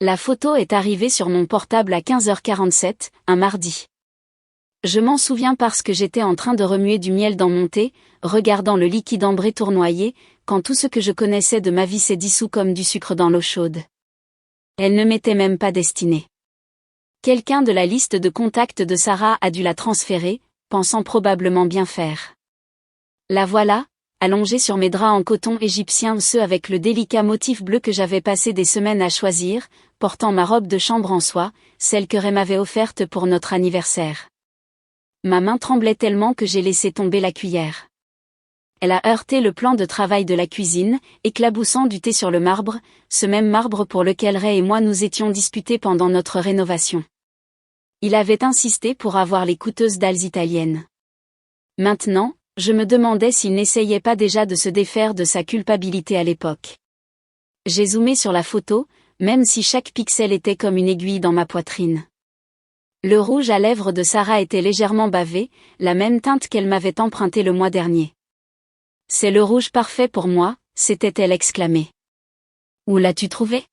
La photo est arrivée sur mon portable à 15h47, un mardi. Je m'en souviens parce que j'étais en train de remuer du miel dans mon thé, regardant le liquide ambré tournoyer, quand tout ce que je connaissais de ma vie s'est dissous comme du sucre dans l'eau chaude. Elle ne m'était même pas destinée. Quelqu'un de la liste de contacts de Sarah a dû la transférer, pensant probablement bien faire. La voilà, allongée sur mes draps en coton égyptien, ceux avec le délicat motif bleu que j'avais passé des semaines à choisir, portant ma robe de chambre en soie, celle que Ray m'avait offerte pour notre anniversaire. Ma main tremblait tellement que j'ai laissé tomber la cuillère. Elle a heurté le plan de travail de la cuisine, éclaboussant du thé sur le marbre, ce même marbre pour lequel Ray et moi nous étions disputés pendant notre rénovation. Il avait insisté pour avoir les coûteuses dalles italiennes. Maintenant, je me demandais s'il n'essayait pas déjà de se défaire de sa culpabilité à l'époque. J'ai zoomé sur la photo, même si chaque pixel était comme une aiguille dans ma poitrine. Le rouge à lèvres de Sarah était légèrement bavé, la même teinte qu'elle m'avait empruntée le mois dernier. « C'est le rouge parfait pour moi », s'était-elle exclamée. « Où l'as-tu trouvé ?»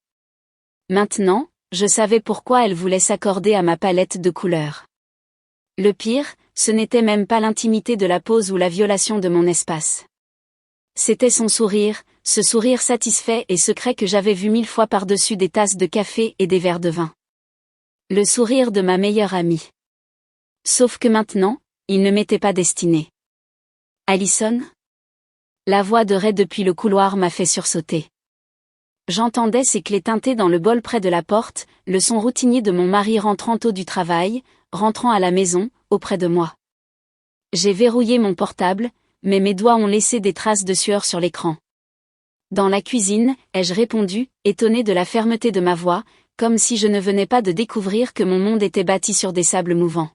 Maintenant, je savais pourquoi elle voulait s'accorder à ma palette de couleurs. Le pire, ce n'était même pas l'intimité de la pose ou la violation de mon espace. C'était son sourire, ce sourire satisfait et secret que j'avais vu 1000 fois par-dessus des tasses de café et des verres de vin. Le sourire de ma meilleure amie. Sauf que maintenant, il ne m'était pas destiné. Allison ? La voix de Ray depuis le couloir m'a fait sursauter. J'entendais ses clés teintées dans le bol près de la porte, le son routinier de mon mari rentrant tôt du travail, rentrant à la maison, auprès de moi. J'ai verrouillé mon portable, mais mes doigts ont laissé des traces de sueur sur l'écran. Dans la cuisine, ai-je répondu, étonné de la fermeté de ma voix, comme si je ne venais pas de découvrir que mon monde était bâti sur des sables mouvants.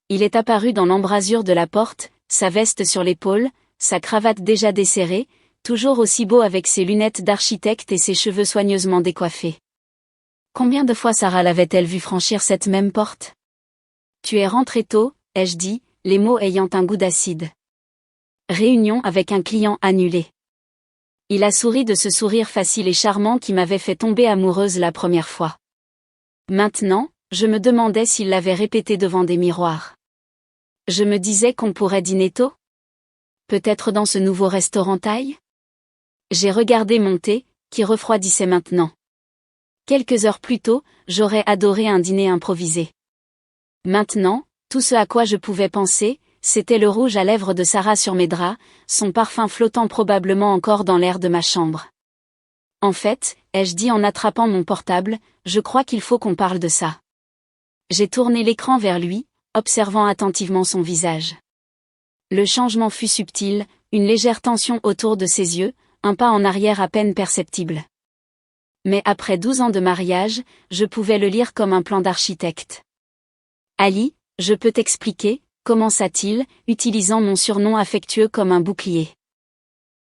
Il est apparu dans l'embrasure de la porte, sa veste sur l'épaule, sa cravate déjà desserrée, toujours aussi beau avec ses lunettes d'architecte et ses cheveux soigneusement décoiffés. Combien de fois Sarah l'avait-elle vu franchir cette même porte ? Tu es rentré tôt, ai-je dit, les mots ayant un goût d'acide. Réunion avec un client annulé. Il a souri de ce sourire facile et charmant qui m'avait fait tomber amoureuse la première fois. Maintenant, je me demandais s'il l'avait répété devant des miroirs. Je me disais qu'on pourrait dîner tôt ? Peut-être dans ce nouveau restaurant thaï ? J'ai regardé mon thé, qui refroidissait maintenant. Quelques heures plus tôt, j'aurais adoré un dîner improvisé. Maintenant, tout ce à quoi je pouvais penser, c'était le rouge à lèvres de Sarah sur mes draps, son parfum flottant probablement encore dans l'air de ma chambre. En fait, ai-je dit en attrapant mon portable, je crois qu'il faut qu'on parle de ça. J'ai tourné l'écran vers lui, observant attentivement son visage. Le changement fut subtil, une légère tension autour de ses yeux, un pas en arrière à peine perceptible. Mais après 12 ans de mariage, je pouvais le lire comme un plan d'architecte. Ali, je peux t'expliquer, commença-t-il, utilisant mon surnom affectueux comme un bouclier.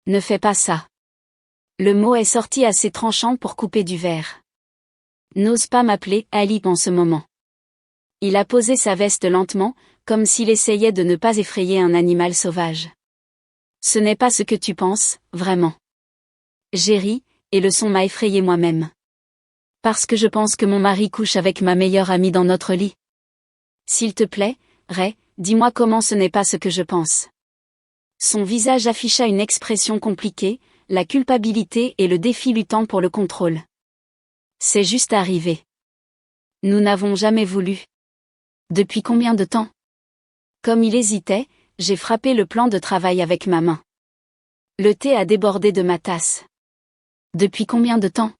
Ne fais pas ça. Le mot est sorti assez tranchant pour couper du verre. N'ose pas m'appeler Ali en ce moment. Il a posé sa veste lentement, comme s'il essayait de ne pas effrayer un animal sauvage. Ce n'est pas ce que tu penses, vraiment. J'ai ri, et le son m'a effrayé moi-même. Parce que je pense que mon mari couche avec ma meilleure amie dans notre lit. S'il te plaît, Ray, dis-moi comment ce n'est pas ce que je pense. Son visage afficha une expression compliquée, la culpabilité et le défi luttant pour le contrôle. C'est juste arrivé. Nous n'avons jamais voulu. Depuis combien de temps ? Comme il hésitait, j'ai frappé le plan de travail avec ma main. Le thé a débordé de ma tasse. Depuis combien de temps ?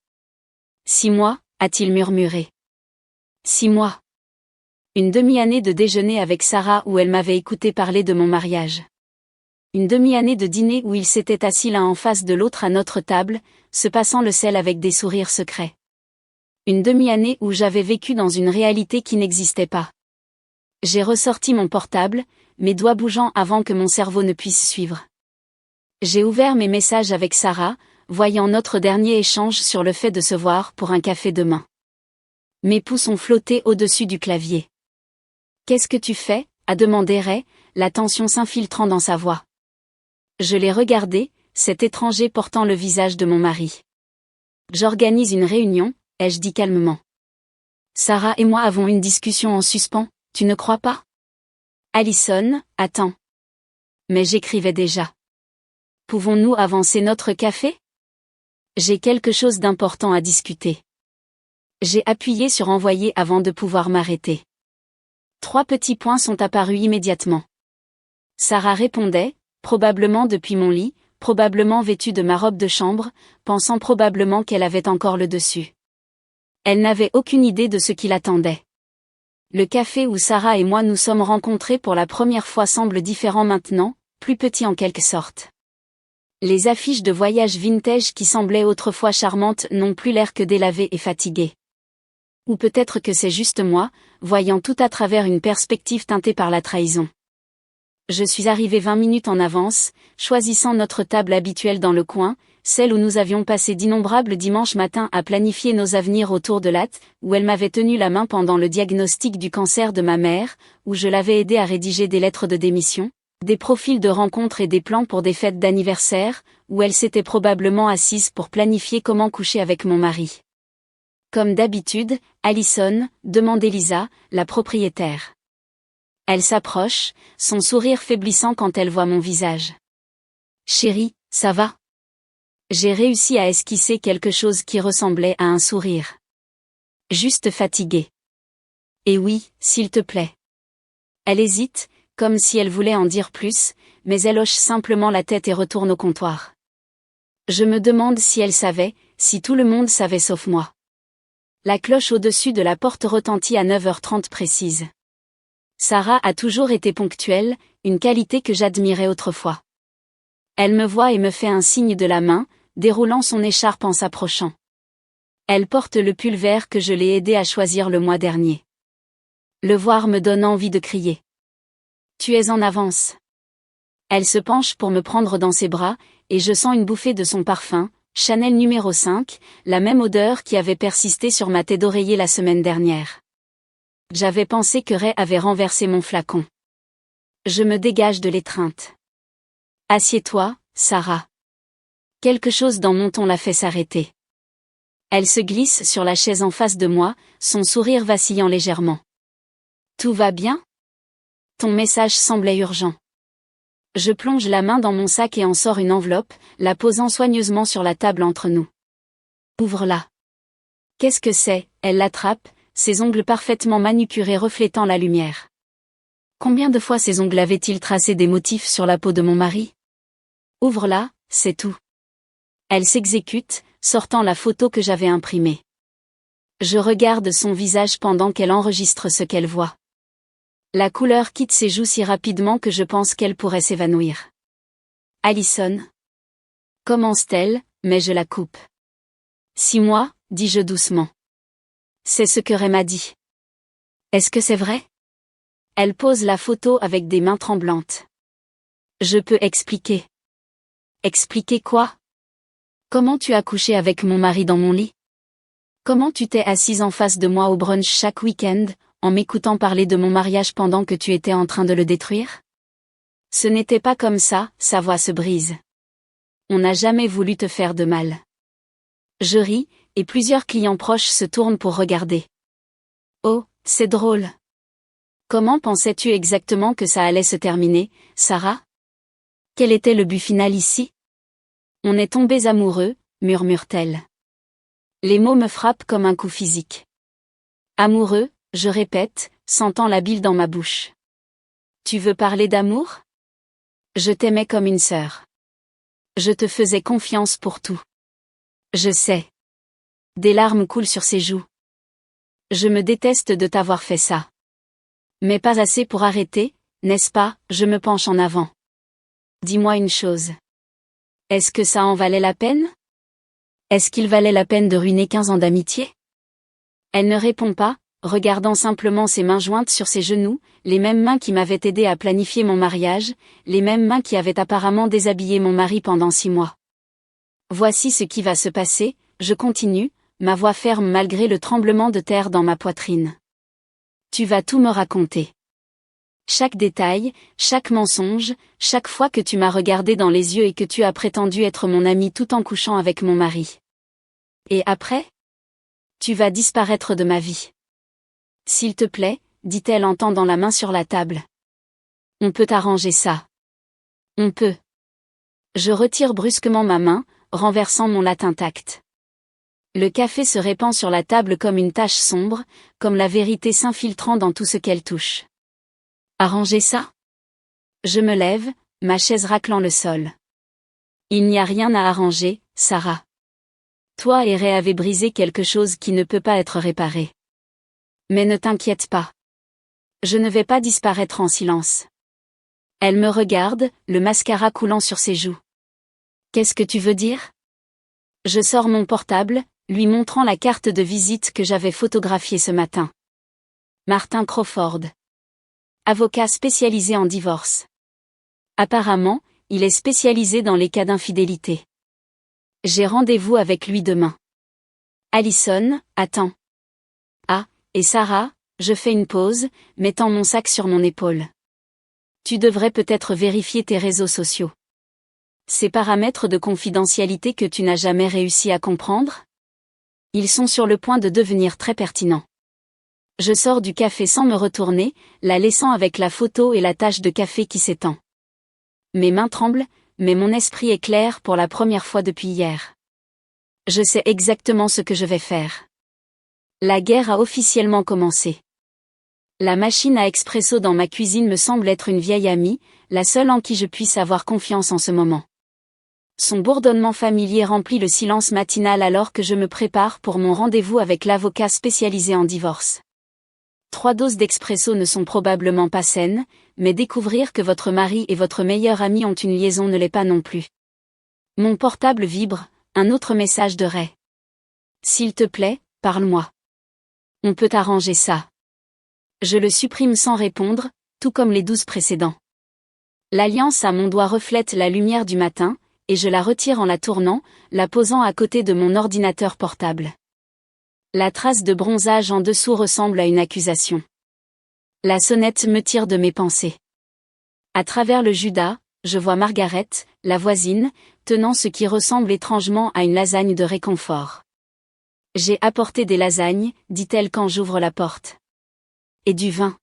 6 mois, a-t-il murmuré. 6 mois. Une demi-année de déjeuner avec Sarah où elle m'avait écouté parler de mon mariage. Une demi-année de dîner où ils s'étaient assis l'un en face de l'autre à notre table, se passant le sel avec des sourires secrets. Une demi-année où j'avais vécu dans une réalité qui n'existait pas. J'ai ressorti mon portable, mes doigts bougeant avant que mon cerveau ne puisse suivre. J'ai ouvert mes messages avec Sarah, voyant notre dernier échange sur le fait de se voir pour un café demain. Mes pouces ont flotté au-dessus du clavier. « Qu'est-ce que tu fais ?» a demandé Ray, la tension s'infiltrant dans sa voix. Je l'ai regardé, cet étranger portant le visage de mon mari. « J'organise une réunion, ai-je dit calmement. Sarah et moi avons une discussion en suspens, tu ne crois pas? Allison, attends. Mais j'écrivais déjà. Pouvons-nous avancer notre café? J'ai quelque chose d'important à discuter. J'ai appuyé sur envoyer avant de pouvoir m'arrêter. 3 petits points sont apparus immédiatement. Sarah répondait, probablement depuis mon lit, probablement vêtue de ma robe de chambre, pensant probablement qu'elle avait encore le dessus. Elle n'avait aucune idée de ce qui l'attendait. Le café où Sarah et moi nous sommes rencontrés pour la première fois semble différent maintenant, plus petit en quelque sorte. Les affiches de voyage vintage qui semblaient autrefois charmantes n'ont plus l'air que délavées et fatiguées. Ou peut-être que c'est juste moi, voyant tout à travers une perspective teintée par la trahison. Je suis arrivé 20 minutes en avance, choisissant notre table habituelle dans le coin, celle où nous avions passé d'innombrables dimanches matins à planifier nos avenirs autour de l'hâte, où elle m'avait tenu la main pendant le diagnostic du cancer de ma mère, où je l'avais aidé à rédiger des lettres de démission, des profils de rencontres et des plans pour des fêtes d'anniversaire, où elle s'était probablement assise pour planifier comment coucher avec mon mari. Comme d'habitude, Allison, demande Elisa, la propriétaire. Elle s'approche, son sourire faiblissant quand elle voit mon visage. Chérie, ça va? J'ai réussi à esquisser quelque chose qui ressemblait à un sourire. Juste fatiguée. Et oui, s'il te plaît. Elle hésite, comme si elle voulait en dire plus, mais elle hoche simplement la tête et retourne au comptoir. Je me demande si elle savait, si tout le monde savait sauf moi. La cloche au-dessus de la porte retentit à 9h30 précise. Sarah a toujours été ponctuelle, une qualité que j'admirais autrefois. Elle me voit et me fait un signe de la main, déroulant son écharpe en s'approchant. Elle porte le pull vert que je l'ai aidé à choisir le mois dernier. Le voir me donne envie de crier. Tu es en avance. Elle se penche pour me prendre dans ses bras, et je sens une bouffée de son parfum, Chanel numéro 5, la même odeur qui avait persisté sur ma tête d'oreiller la semaine dernière. J'avais pensé que Ray avait renversé mon flacon. Je me dégage de l'étreinte. Assieds-toi, Sarah. Quelque chose dans mon ton l'a fait s'arrêter. Elle se glisse sur la chaise en face de moi, son sourire vacillant légèrement. Tout va bien? Ton message semblait urgent. Je plonge la main dans mon sac et en sors une enveloppe, la posant soigneusement sur la table entre nous. Ouvre-la. Qu'est-ce que c'est? Elle l'attrape, ses ongles parfaitement manucurés reflétant la lumière. Combien de fois ses ongles avaient-ils tracé des motifs sur la peau de mon mari? Ouvre-la, c'est tout. Elle s'exécute, sortant la photo que j'avais imprimée. Je regarde son visage pendant qu'elle enregistre ce qu'elle voit. La couleur quitte ses joues si rapidement que je pense qu'elle pourrait s'évanouir. Allison. Commence-t-elle, mais je la coupe. 6 mois, dis-je doucement. C'est ce que Ray m'a dit. Est-ce que c'est vrai? Elle pose la photo avec des mains tremblantes. Je peux expliquer. Expliquer quoi? Comment tu as couché avec mon mari dans mon lit? Comment tu t'es assise en face de moi au brunch chaque week-end, en m'écoutant parler de mon mariage pendant que tu étais en train de le détruire? Ce n'était pas comme ça, sa voix se brise. On n'a jamais voulu te faire de mal. Je ris, et plusieurs clients proches se tournent pour regarder. Oh, c'est drôle. Comment pensais-tu exactement que ça allait se terminer, Sarah? Quel était le but final ici? On est tombés amoureux, murmure-t-elle. Les mots me frappent comme un coup physique. Amoureux, je répète, sentant la bile dans ma bouche. Tu veux parler d'amour? Je t'aimais comme une sœur. Je te faisais confiance pour tout. Je sais. Des larmes coulent sur ses joues. Je me déteste de t'avoir fait ça. Mais pas assez pour arrêter, n'est-ce pas? Je me penche en avant. Dis-moi une chose. Est-ce que ça en valait la peine? Est-ce qu'il valait la peine de ruiner 15 ans d'amitié? Elle ne répond pas, regardant simplement ses mains jointes sur ses genoux, les mêmes mains qui m'avaient aidé à planifier mon mariage, les mêmes mains qui avaient apparemment déshabillé mon mari pendant 6 mois. Voici ce qui va se passer, je continue, ma voix ferme malgré le tremblement de terre dans ma poitrine. Tu vas tout me raconter. Chaque détail, chaque mensonge, chaque fois que tu m'as regardé dans les yeux et que tu as prétendu être mon ami tout en couchant avec mon mari. Et après? Tu vas disparaître de ma vie. S'il te plaît, dit-elle en tendant la main sur la table. On peut arranger ça. On peut. Je retire brusquement ma main, renversant mon latte intact. Le café se répand sur la table comme une tache sombre, comme la vérité s'infiltrant dans tout ce qu'elle touche. Arranger ça? Je me lève, ma chaise raclant le sol. Il n'y a rien à arranger, Sarah. Toi et Ray avez brisé quelque chose qui ne peut pas être réparé. Mais ne t'inquiète pas. Je ne vais pas disparaître en silence. Elle me regarde, le mascara coulant sur ses joues. Qu'est-ce que tu veux dire? Je sors mon portable, lui montrant la carte de visite que j'avais photographiée ce matin. Martin Crawford. Avocat spécialisé en divorce. Apparemment, il est spécialisé dans les cas d'infidélité. J'ai rendez-vous avec lui demain. Allison, attends. Ah, et Sarah, je fais une pause, mettant mon sac sur mon épaule. Tu devrais peut-être vérifier tes réseaux sociaux. Ces paramètres de confidentialité que tu n'as jamais réussi à comprendre? Ils sont sur le point de devenir très pertinents. Je sors du café sans me retourner, la laissant avec la photo et la tache de café qui s'étend. Mes mains tremblent, mais mon esprit est clair pour la première fois depuis hier. Je sais exactement ce que je vais faire. La guerre a officiellement commencé. La machine à expresso dans ma cuisine me semble être une vieille amie, la seule en qui je puisse avoir confiance en ce moment. Son bourdonnement familier remplit le silence matinal alors que je me prépare pour mon rendez-vous avec l'avocat spécialisé en divorce. 3 doses d'expresso ne sont probablement pas saines, mais découvrir que votre mari et votre meilleur ami ont une liaison ne l'est pas non plus. Mon portable vibre, un autre message de Ray. S'il te plaît, parle-moi. On peut arranger ça. Je le supprime sans répondre, tout comme les 12 précédents. L'alliance à mon doigt reflète la lumière du matin, et je la retire en la tournant, la posant à côté de mon ordinateur portable. La trace de bronzage en dessous ressemble à une accusation. La sonnette me tire de mes pensées. À travers le Judas, je vois Margaret, la voisine, tenant ce qui ressemble étrangement à une lasagne de réconfort. J'ai apporté des lasagnes, dit-elle quand j'ouvre la porte. Et du vin.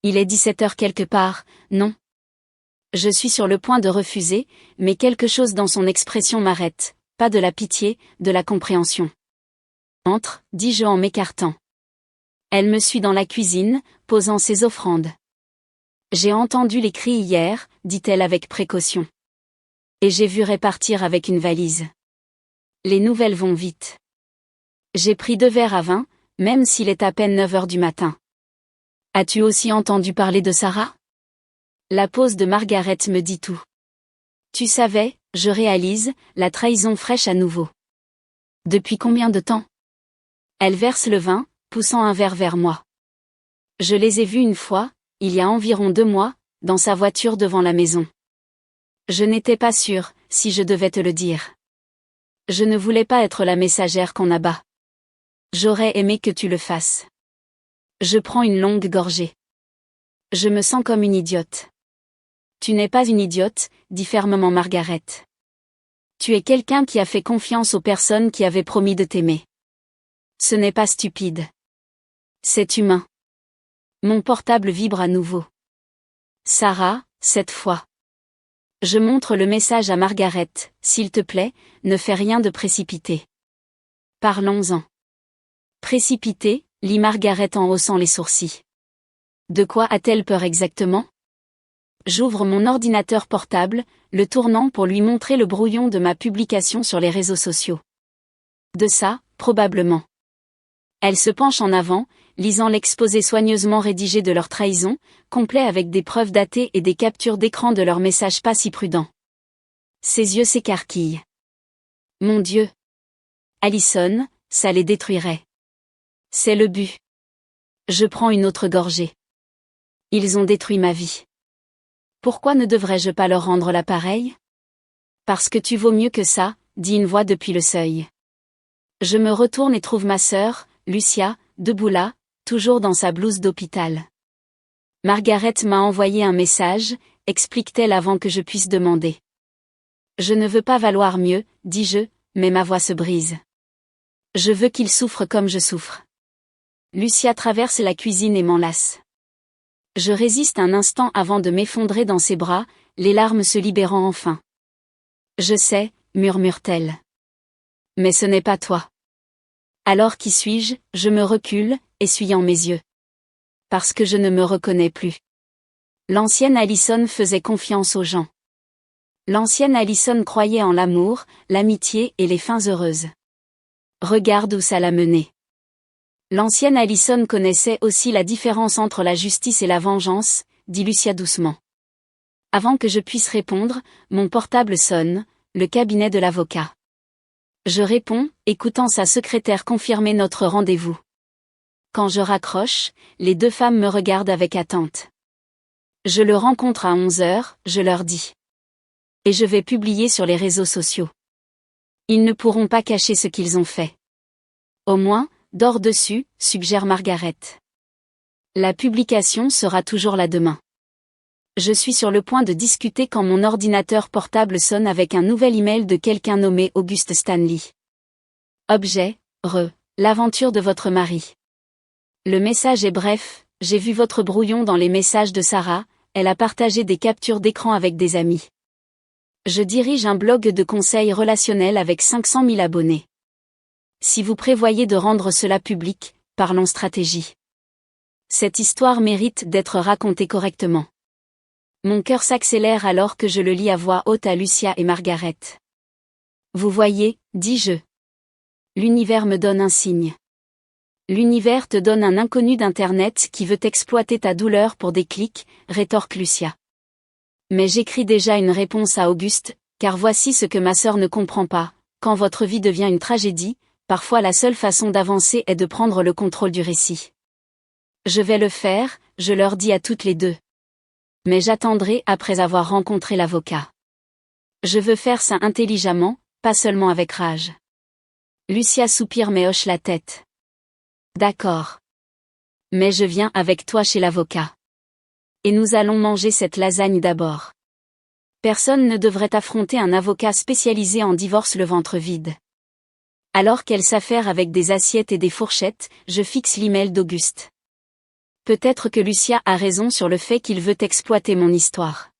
Il est 17h quelque part, non? Je suis sur le point de refuser, mais quelque chose dans son expression m'arrête, pas de la pitié, de la compréhension. Entre, dis-je en m'écartant. Elle me suit dans la cuisine, posant ses offrandes. J'ai entendu les cris hier, dit-elle avec précaution. Et j'ai vu Ray partir avec une valise. Les nouvelles vont vite. J'ai pris 2 verres à vin, même s'il est à peine 9h du matin. As-tu aussi entendu parler de Sarah? La pause de Margaret me dit tout. Tu savais, je réalise, la trahison fraîche à nouveau. Depuis combien de temps? Elle verse le vin, poussant un verre vers moi. Je les ai vus une fois, il y a environ 2 mois, dans sa voiture devant la maison. Je n'étais pas sûre, si je devais te le dire. Je ne voulais pas être la messagère qu'on abat. J'aurais aimé que tu le fasses. Je prends une longue gorgée. Je me sens comme une idiote. Tu n'es pas une idiote, dit fermement Margaret. Tu es quelqu'un qui a fait confiance aux personnes qui avaient promis de t'aimer. Ce n'est pas stupide. C'est humain. Mon portable vibre à nouveau. Sarah, cette fois. Je montre le message à Margaret, s'il te plaît, ne fais rien de précipité. Parlons-en. Précipité, lit Margaret en haussant les sourcils. De quoi a-t-elle peur exactement? J'ouvre mon ordinateur portable, le tournant pour lui montrer le brouillon de ma publication sur les réseaux sociaux. De ça, probablement. Elle se penche en avant, lisant l'exposé soigneusement rédigé de leur trahison, complet avec des preuves datées et des captures d'écran de leurs messages pas si prudents. Ses yeux s'écarquillent. Mon Dieu! Allison, ça les détruirait. C'est le but. Je prends une autre gorgée. Ils ont détruit ma vie. Pourquoi ne devrais-je pas leur rendre l'appareil? Parce que tu vaux mieux que ça, dit une voix depuis le seuil. Je me retourne et trouve ma sœur, Lucia, debout là, toujours dans sa blouse d'hôpital. Margaret m'a envoyé un message, explique-t-elle avant que je puisse demander. Je ne veux pas valoir mieux, dis-je, mais ma voix se brise. Je veux qu'il souffre comme je souffre. Lucia traverse la cuisine et m'enlace. Je résiste un instant avant de m'effondrer dans ses bras, les larmes se libérant enfin. Je sais, murmure-t-elle. Mais ce n'est pas toi. Alors qui suis-je? Je me recule, essuyant mes yeux. Parce que je ne me reconnais plus. L'ancienne Allison faisait confiance aux gens. L'ancienne Allison croyait en l'amour, l'amitié et les fins heureuses. Regarde où ça l'a menée. L'ancienne Allison connaissait aussi la différence entre la justice et la vengeance, dit Lucia doucement. Avant que je puisse répondre, mon portable sonne, le cabinet de l'avocat. Je réponds, écoutant sa secrétaire confirmer notre rendez-vous. Quand je raccroche, les deux femmes me regardent avec attente. Je le rencontre à 11h, je leur dis. Et je vais publier sur les réseaux sociaux. Ils ne pourront pas cacher ce qu'ils ont fait. Au moins, dors dessus, suggère Margaret. La publication sera toujours là demain. Je suis sur le point de discuter quand mon ordinateur portable sonne avec un nouvel email de quelqu'un nommé Auguste Stanley. Objet, l'aventure de votre mari. Le message est bref, j'ai vu votre brouillon dans les messages de Sarah, elle a partagé des captures d'écran avec des amis. Je dirige un blog de conseils relationnels avec 500 000 abonnés. Si vous prévoyez de rendre cela public, parlons stratégie. Cette histoire mérite d'être racontée correctement. Mon cœur s'accélère alors que je le lis à voix haute à Lucia et Margaret. Vous voyez, dis-je. L'univers me donne un signe. L'univers te donne un inconnu d'Internet qui veut exploiter ta douleur pour des clics, rétorque Lucia. Mais j'écris déjà une réponse à Auguste, car voici ce que ma sœur ne comprend pas. Quand votre vie devient une tragédie, parfois la seule façon d'avancer est de prendre le contrôle du récit. Je vais le faire, je leur dis à toutes les deux. Mais j'attendrai après avoir rencontré l'avocat. Je veux faire ça intelligemment, pas seulement avec rage. Lucia soupire mais hoche la tête. D'accord. Mais je viens avec toi chez l'avocat. Et nous allons manger cette lasagne d'abord. Personne ne devrait affronter un avocat spécialisé en divorce le ventre vide. Alors qu'elle s'affaire avec des assiettes et des fourchettes, je fixe l'email d'Auguste. Peut-être que Lucia a raison sur le fait qu'il veut exploiter mon histoire.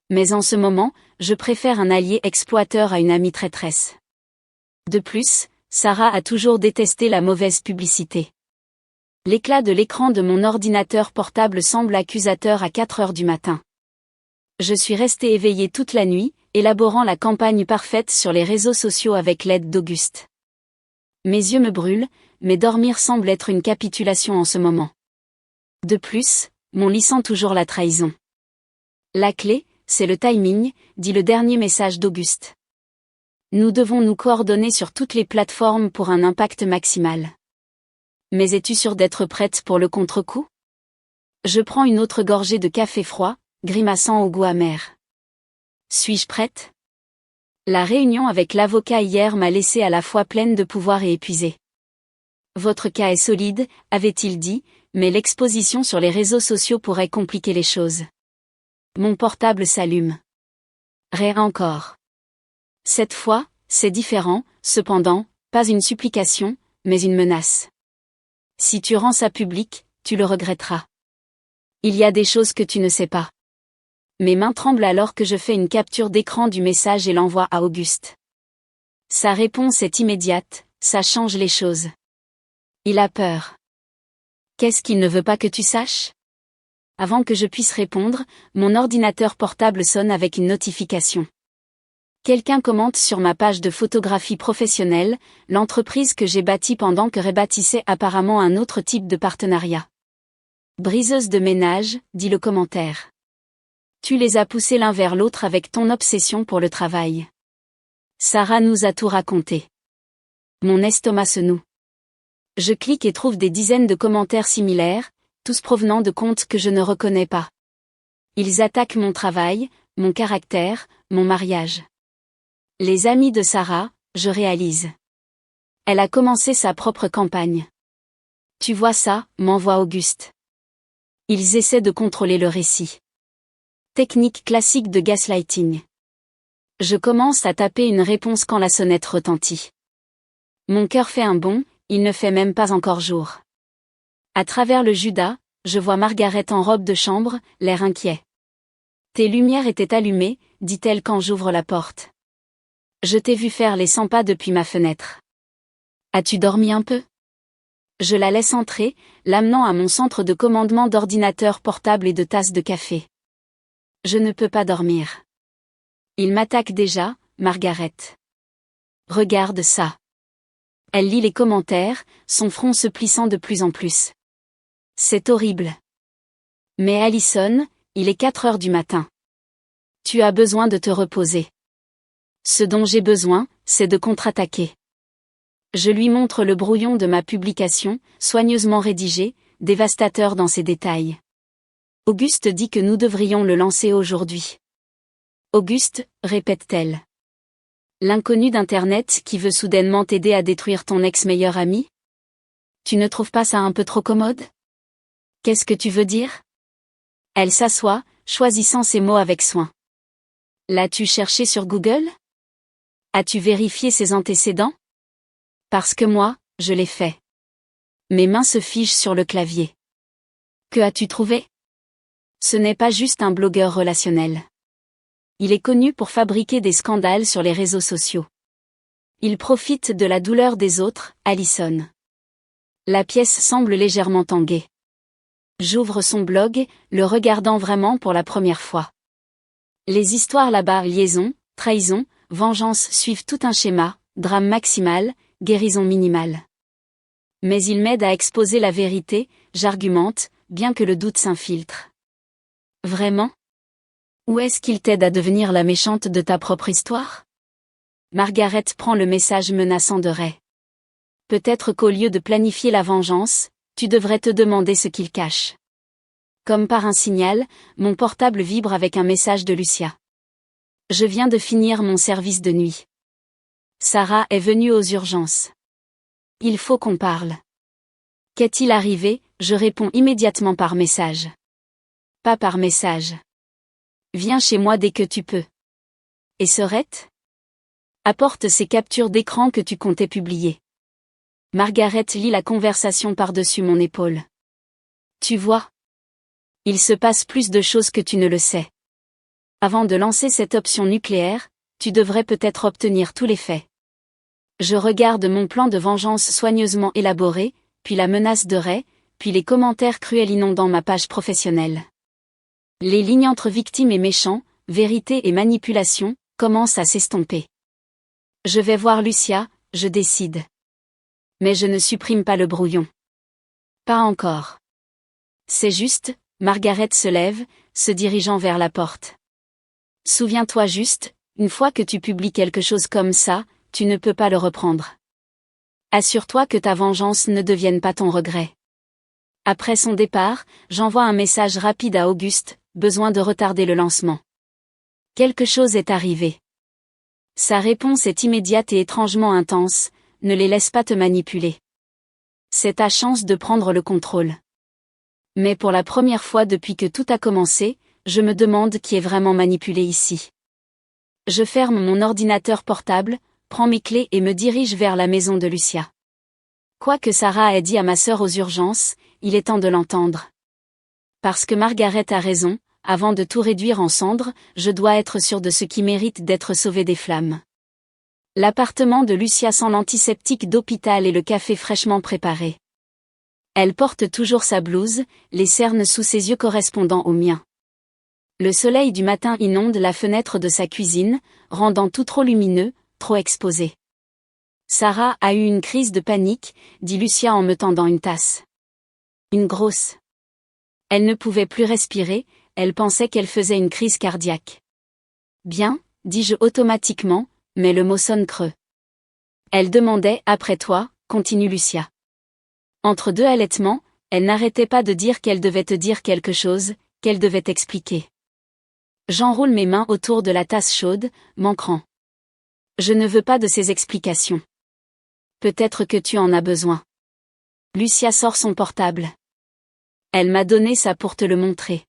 Mais en ce moment, je préfère un allié exploiteur à une amie traîtresse. De plus, Sarah a toujours détesté la mauvaise publicité. L'éclat de l'écran de mon ordinateur portable semble accusateur à 4 heures du matin. Je suis restée éveillée toute la nuit, élaborant la campagne parfaite sur les réseaux sociaux avec l'aide d'Auguste. Mes yeux me brûlent, mais dormir semble être une capitulation en ce moment. De plus, mon lit sent toujours la trahison. La clé, c'est le timing, dit le dernier message d'Auguste. Nous devons nous coordonner sur toutes les plateformes pour un impact maximal. Mais es-tu sûre d'être prête pour le contre-coup? Je prends une autre gorgée de café froid, grimaçant au goût amer. Suis-je prête? La réunion avec l'avocat hier m'a laissée à la fois pleine de pouvoir et épuisée. Votre cas est solide, avait-il dit, mais l'exposition sur les réseaux sociaux pourrait compliquer les choses. Mon portable s'allume. Rien encore. Cette fois, c'est différent, cependant, pas une supplication, mais une menace. Si tu rends ça public, tu le regretteras. Il y a des choses que tu ne sais pas. Mes mains tremblent alors que je fais une capture d'écran du message et l'envoie à Auguste. Sa réponse est immédiate, ça change les choses. Il a peur. Qu'est-ce qu'il ne veut pas que tu saches? Avant que je puisse répondre, mon ordinateur portable sonne avec une notification. Quelqu'un commente sur ma page de photographie professionnelle, l'entreprise que j'ai bâtie pendant que rebâtissait apparemment un autre type de partenariat. Briseuse de ménage, dit le commentaire. Tu les as poussés l'un vers l'autre avec ton obsession pour le travail. Sarah nous a tout raconté. Mon estomac se noue. Je clique et trouve des dizaines de commentaires similaires, tous provenant de comptes que je ne reconnais pas. Ils attaquent mon travail, mon caractère, mon mariage. Les amis de Sarah, je réalise. Elle a commencé sa propre campagne. Tu vois ça, m'envoie Auguste. Ils essaient de contrôler le récit. Technique classique de gaslighting. Je commence à taper une réponse quand la sonnette retentit. Mon cœur fait un bond, il ne fait même pas encore jour. À travers le Judas, je vois Margaret en robe de chambre, l'air inquiet. Tes lumières étaient allumées, dit-elle quand j'ouvre la porte. Je t'ai vu faire les 100 pas depuis ma fenêtre. As-tu dormi un peu? Je la laisse entrer, l'amenant à mon centre de commandement d'ordinateur portable et de tasses de café. Je ne peux pas dormir. Il m'attaque déjà, Margaret. Regarde ça. Elle lit les commentaires, son front se plissant de plus en plus. C'est horrible. Mais Allison, il est 4 heures du matin. Tu as besoin de te reposer. Ce dont j'ai besoin, c'est de contre-attaquer. Je lui montre le brouillon de ma publication, soigneusement rédigé, dévastateur dans ses détails. Auguste dit que nous devrions le lancer aujourd'hui. Auguste, répète-t-elle. L'inconnu d'Internet qui veut soudainement t'aider à détruire ton ex-meilleur ami? Tu ne trouves pas ça un peu trop commode? Qu'est-ce que tu veux dire? Elle s'assoit, choisissant ses mots avec soin. L'as-tu cherché sur Google? As-tu vérifié ses antécédents? Parce que moi, je l'ai fait. Mes mains se figent sur le clavier. Que as-tu trouvé? Ce n'est pas juste un blogueur relationnel. Il est connu pour fabriquer des scandales sur les réseaux sociaux. Il profite de la douleur des autres, Allison. La pièce semble légèrement tanguée. J'ouvre son blog, le regardant vraiment pour la première fois. Les histoires là-bas, liaison, trahison, vengeance suivent tout un schéma, drame maximal, guérison minimale. Mais il m'aide à exposer la vérité, j'argumente, bien que le doute s'infiltre. Vraiment? Ou est-ce qu'il t'aide à devenir la méchante de ta propre histoire? Margaret prend le message menaçant de Ray. Peut-être qu'au lieu de planifier la vengeance, tu devrais te demander ce qu'il cache. Comme par un signal, mon portable vibre avec un message de Lucia. Je viens de finir mon service de nuit. Sarah est venue aux urgences. Il faut qu'on parle. Qu'est-il arrivé? Je réponds immédiatement par message. Pas par message. Viens chez moi dès que tu peux. Et Sorette? Apporte ces captures d'écran que tu comptais publier. Margaret lit la conversation par-dessus mon épaule. Tu vois? Il se passe plus de choses que tu ne le sais. Avant de lancer cette option nucléaire, tu devrais peut-être obtenir tous les faits. Je regarde mon plan de vengeance soigneusement élaboré, puis la menace de Ray, puis les commentaires cruels inondant ma page professionnelle. Les lignes entre victime et méchant, vérité et manipulation, commencent à s'estomper. Je vais voir Lucia, je décide. Mais je ne supprime pas le brouillon. Pas encore. C'est juste, Margaret se lève, se dirigeant vers la porte. Souviens-toi juste, une fois que tu publies quelque chose comme ça, tu ne peux pas le reprendre. Assure-toi que ta vengeance ne devienne pas ton regret. Après son départ, j'envoie un message rapide à Auguste, besoin de retarder le lancement. Quelque chose est arrivé. Sa réponse est immédiate et étrangement intense, ne les laisse pas te manipuler. C'est ta chance de prendre le contrôle. Mais pour la première fois depuis que tout a commencé, je me demande qui est vraiment manipulé ici. Je ferme mon ordinateur portable, prends mes clés et me dirige vers la maison de Lucia. Quoi que Sarah ait dit à ma sœur aux urgences, il est temps de l'entendre. Parce que Margaret a raison, avant de tout réduire en cendres, je dois être sûre de ce qui mérite d'être sauvé des flammes. L'appartement de Lucia sent l'antiseptique d'hôpital et le café fraîchement préparé. Elle porte toujours sa blouse, les cernes sous ses yeux correspondant aux miens. Le soleil du matin inonde la fenêtre de sa cuisine, rendant tout trop lumineux, trop exposé. Sarah a eu une crise de panique, dit Lucia en me tendant une tasse. Une grosse. Elle ne pouvait plus respirer, elle pensait qu'elle faisait une crise cardiaque. Bien, dis-je automatiquement, mais le mot sonne creux. Elle demandait, après toi, continue Lucia. Entre deux halètements, elle n'arrêtait pas de dire qu'elle devait te dire quelque chose, qu'elle devait t'expliquer. J'enroule mes mains autour de la tasse chaude, m'ancrant. Je ne veux pas de ces explications. Peut-être que tu en as besoin. Lucia sort son portable. Elle m'a donné ça pour te le montrer.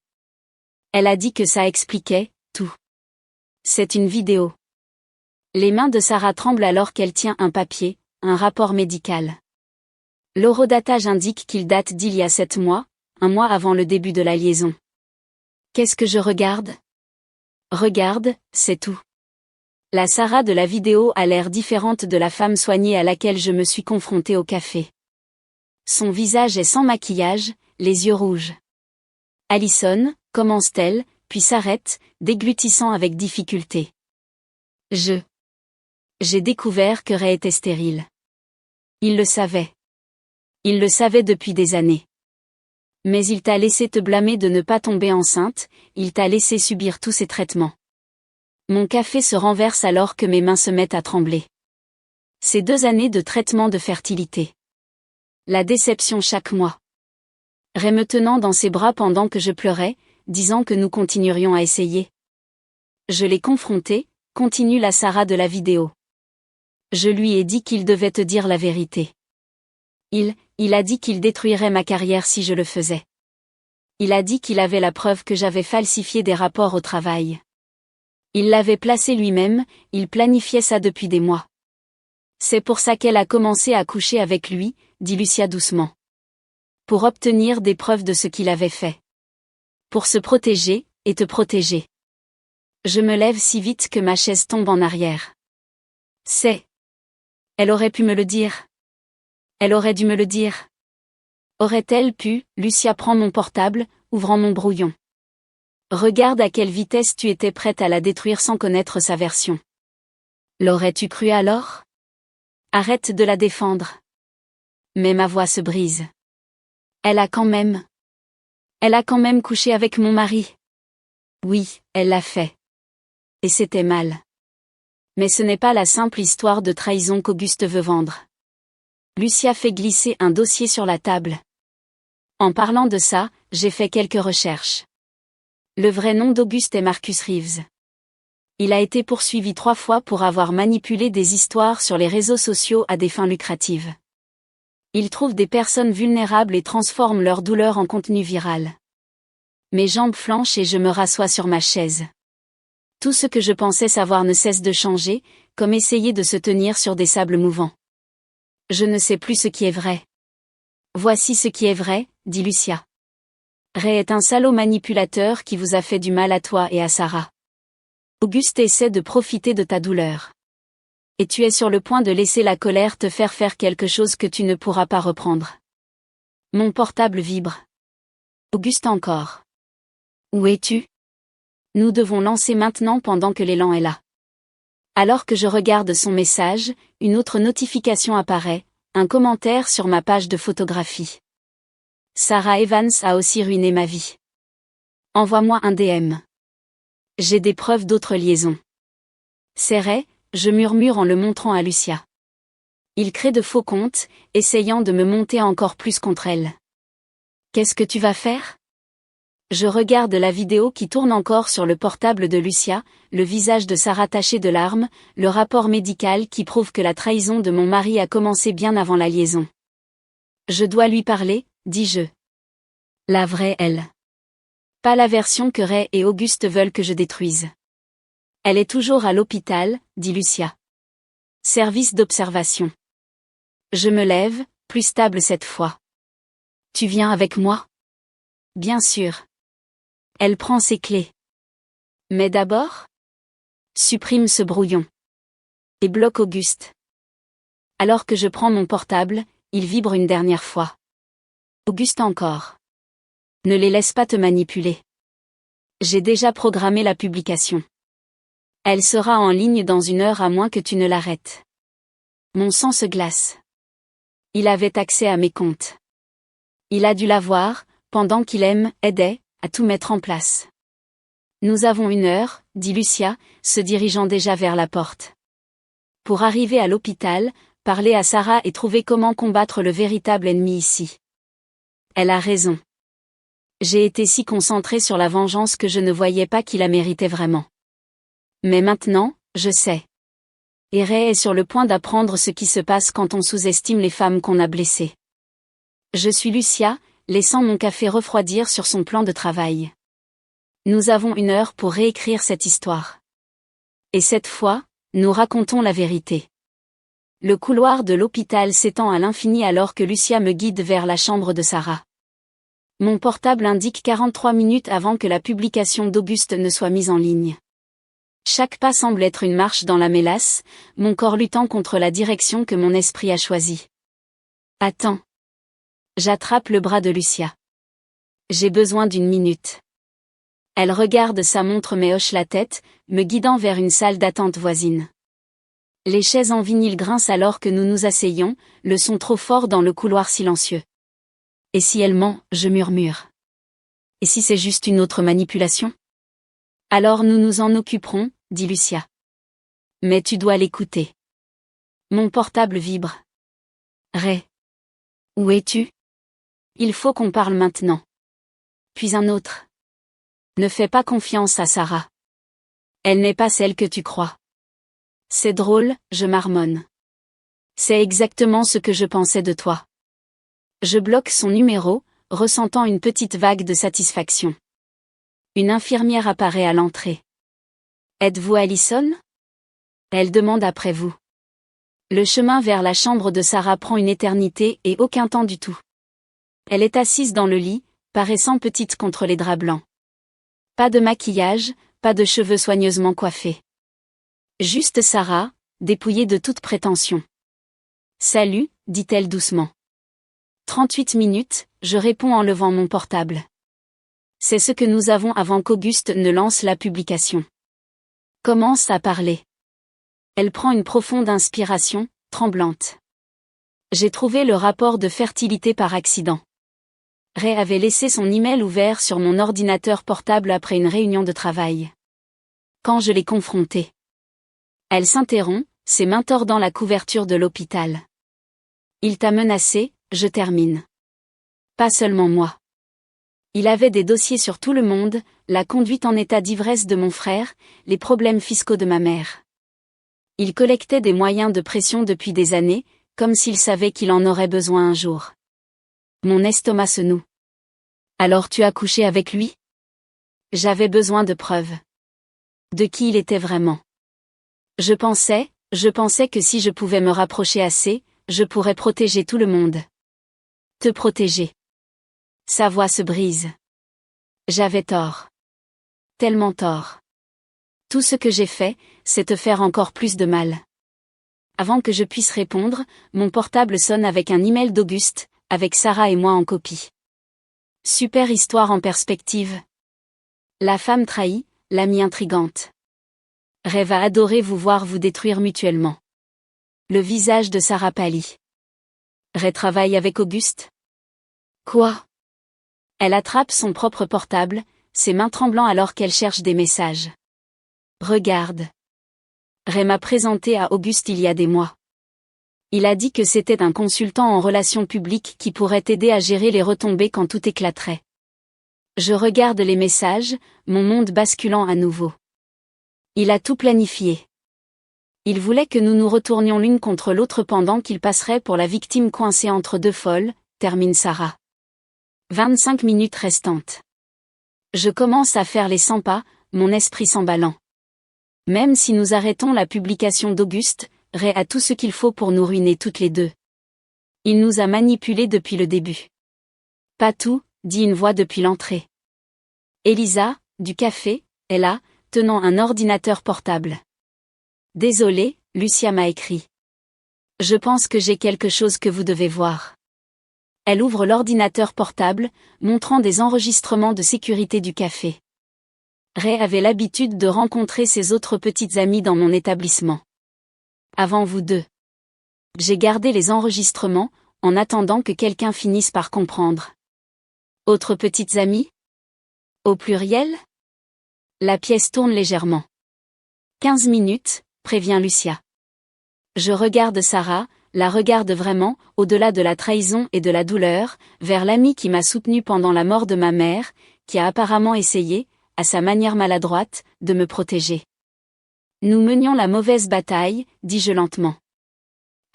Elle a dit que ça expliquait tout. C'est une vidéo. Les mains de Sarah tremblent alors qu'elle tient un papier, un rapport médical. L'horodatage indique qu'il date d'il y a 7 mois, un mois avant le début de la liaison. Qu'est-ce que je regarde? Regarde, c'est tout. La Sarah de la vidéo a l'air différente de la femme soignée à laquelle je me suis confrontée au café. Son visage est sans maquillage, les yeux rouges. Allison, commence-t-elle, puis s'arrête, déglutissant avec difficulté. J'ai découvert que Ray était stérile. Il le savait. Il le savait depuis des années. Mais il t'a laissé te blâmer de ne pas tomber enceinte, il t'a laissé subir tous ces traitements. Mon café se renverse alors que mes mains se mettent à trembler. Ces 2 années de traitement de fertilité. La déception chaque mois. Ray me tenant dans ses bras pendant que je pleurais, disant que nous continuerions à essayer. Je l'ai confronté, continue la Sarah de la vidéo. Je lui ai dit qu'il devait te dire la vérité. Il a dit qu'il détruirait ma carrière si je le faisais. Il a dit qu'il avait la preuve que j'avais falsifié des rapports au travail. Il l'avait placé lui-même, il planifiait ça depuis des mois. C'est pour ça qu'elle a commencé à coucher avec lui, dit Lucia doucement. Pour obtenir des preuves de ce qu'il avait fait. Pour se protéger, et te protéger. Je me lève si vite que ma chaise tombe en arrière. Elle aurait pu me le dire. Elle aurait dû me le dire. Aurait-elle pu? Lucia prend mon portable, ouvrant mon brouillon. Regarde à quelle vitesse tu étais prête à la détruire sans connaître sa version. L'aurais-tu cru alors? Arrête de la défendre. Mais ma voix se brise. Elle a quand même couché avec mon mari. Oui, elle l'a fait. Et c'était mal. Mais ce n'est pas la simple histoire de trahison qu'Auguste veut vendre. Lucia fait glisser un dossier sur la table. En parlant de ça, j'ai fait quelques recherches. Le vrai nom d'Auguste est Marcus Reeves. Il a été poursuivi 3 fois pour avoir manipulé des histoires sur les réseaux sociaux à des fins lucratives. Il trouve des personnes vulnérables et transforme leur douleur en contenu viral. Mes jambes flanchent et je me rassois sur ma chaise. Tout ce que je pensais savoir ne cesse de changer, comme essayer de se tenir sur des sables mouvants. Je ne sais plus ce qui est vrai. Voici ce qui est vrai, dit Lucia. Ray est un salaud manipulateur qui vous a fait du mal à toi et à Sarah. Auguste essaie de profiter de ta douleur. Et tu es sur le point de laisser la colère te faire quelque chose que tu ne pourras pas reprendre. Mon portable vibre. Auguste encore. Où es-tu? Nous devons lancer maintenant pendant que l'élan est là. Alors que je regarde son message, une autre notification apparaît, un commentaire sur ma page de photographie. Sarah Evans a aussi ruiné ma vie. Envoie-moi un DM. J'ai des preuves d'autres liaisons. C'est Ray, je murmure en le montrant à Lucia. Il crée de faux comptes, essayant de me monter encore plus contre elle. Qu'est-ce que tu vas faire? Je regarde la vidéo qui tourne encore sur le portable de Lucia, le visage de Sarah taché de larmes, le rapport médical qui prouve que la trahison de mon mari a commencé bien avant la liaison. Je dois lui parler, dis-je. La vraie elle. Pas la version que Ray et Auguste veulent que je détruise. Elle est toujours à l'hôpital, dit Lucia. Service d'observation. Je me lève, plus stable cette fois. Tu viens avec moi? Bien sûr. Elle prend ses clés. Mais d'abord? Supprime ce brouillon. Et bloque Auguste. Alors que je prends mon portable, il vibre une dernière fois. Auguste encore. Ne les laisse pas te manipuler. J'ai déjà programmé la publication. Elle sera en ligne dans 1 heure à moins que tu ne l'arrêtes. Mon sang se glace. Il avait accès à mes comptes. Il a dû l'avoir, pendant qu'il aidait, à tout mettre en place. Nous avons 1 heure, dit Lucia, se dirigeant déjà vers la porte. Pour arriver à l'hôpital, parler à Sarah et trouver comment combattre le véritable ennemi ici. Elle a raison. J'ai été si concentrée sur la vengeance que je ne voyais pas qui la méritait vraiment. Mais maintenant, je sais. Et Ray est sur le point d'apprendre ce qui se passe quand on sous-estime les femmes qu'on a blessées. Je suis Lucia, laissant mon café refroidir sur son plan de travail. Nous avons 1 heure pour réécrire cette histoire. Et cette fois, nous racontons la vérité. Le couloir de l'hôpital s'étend à l'infini alors que Lucia me guide vers la chambre de Sarah. Mon portable indique 43 minutes avant que la publication d'Auguste ne soit mise en ligne. Chaque pas semble être une marche dans la mélasse, mon corps luttant contre la direction que mon esprit a choisie. Attends. J'attrape le bras de Lucia. J'ai besoin d'une minute. Elle regarde sa montre mais hoche la tête, me guidant vers une salle d'attente voisine. Les chaises en vinyle grincent alors que nous nous asseyons, le son trop fort dans le couloir silencieux. Et si elle ment, je murmure. Et si c'est juste une autre manipulation ? Alors nous nous en occuperons, dit Lucia. Mais tu dois l'écouter. Mon portable vibre. Ray. Où es-tu ? Il faut qu'on parle maintenant. Puis un autre. Ne fais pas confiance à Sarah. Elle n'est pas celle que tu crois. C'est drôle, je marmonne. C'est exactement ce que je pensais de toi. Je bloque son numéro, ressentant une petite vague de satisfaction. Une infirmière apparaît à l'entrée. Êtes-vous Allison ? Elle demande après vous. Le chemin vers la chambre de Sarah prend une éternité et aucun temps du tout. Elle est assise dans le lit, paraissant petite contre les draps blancs. Pas de maquillage, pas de cheveux soigneusement coiffés. Juste Sarah, dépouillée de toute prétention. Salut, dit-elle doucement. 38 minutes, je réponds en levant mon portable. C'est ce que nous avons avant qu'Auguste ne lance la publication. Commence à parler. Elle prend une profonde inspiration, tremblante. J'ai trouvé le rapport de fertilité par accident. Ray avait laissé son email ouvert sur mon ordinateur portable après une réunion de travail. Quand je l'ai confrontée. Elle s'interrompt, ses mains tordant la couverture de l'hôpital. Il t'a menacé, je termine. Pas seulement moi. Il avait des dossiers sur tout le monde, la conduite en état d'ivresse de mon frère, les problèmes fiscaux de ma mère. Il collectait des moyens de pression depuis des années, comme s'il savait qu'il en aurait besoin un jour. Mon estomac se noue. Alors tu as couché avec lui ? J'avais besoin de preuves. De qui il était vraiment. Je pensais que si je pouvais me rapprocher assez, je pourrais protéger tout le monde. Te protéger. Sa voix se brise. J'avais tort. Tellement tort. Tout ce que j'ai fait, c'est te faire encore plus de mal. Avant que je puisse répondre, mon portable sonne avec un email d'Auguste, avec Sarah et moi en copie. Super histoire en perspective. La femme trahie, l'amie intrigante. Ray va adorer vous voir vous détruire mutuellement. Le visage de Sarah pâlit. Ray travaille avec Auguste ? Quoi ? Elle attrape son propre portable, ses mains tremblant alors qu'elle cherche des messages. Regarde. Ray m'a présenté à Auguste il y a des mois. Il a dit que c'était un consultant en relations publiques qui pourrait t'aider à gérer les retombées quand tout éclaterait. Je regarde les messages, mon monde basculant à nouveau. Il a tout planifié. Il voulait que nous nous retournions l'une contre l'autre pendant qu'il passerait pour la victime coincée entre deux folles, termine Sarah. 25 minutes restantes. Je commence à faire les 100 pas, mon esprit s'emballant. Même si nous arrêtons la publication d'Auguste, Ray a tout ce qu'il faut pour nous ruiner toutes les deux. Il nous a manipulés depuis le début. Pas tout, dit une voix depuis l'entrée. Elisa, du café, est là, tenant un ordinateur portable. Désolée, Lucia m'a écrit. Je pense que j'ai quelque chose que vous devez voir. Elle ouvre l'ordinateur portable, montrant des enregistrements de sécurité du café. Ray avait l'habitude de rencontrer ses autres petites amies dans mon établissement. Avant vous deux. J'ai gardé les enregistrements, en attendant que quelqu'un finisse par comprendre. Autres petites amies ? Au pluriel ? La pièce tourne légèrement. 15 minutes, prévient Lucia. Je regarde Sarah, la regarde vraiment, au-delà de la trahison et de la douleur, vers l'amie qui m'a soutenue pendant la mort de ma mère, qui a apparemment essayé, à sa manière maladroite, de me protéger. Nous menions la mauvaise bataille, dis-je lentement.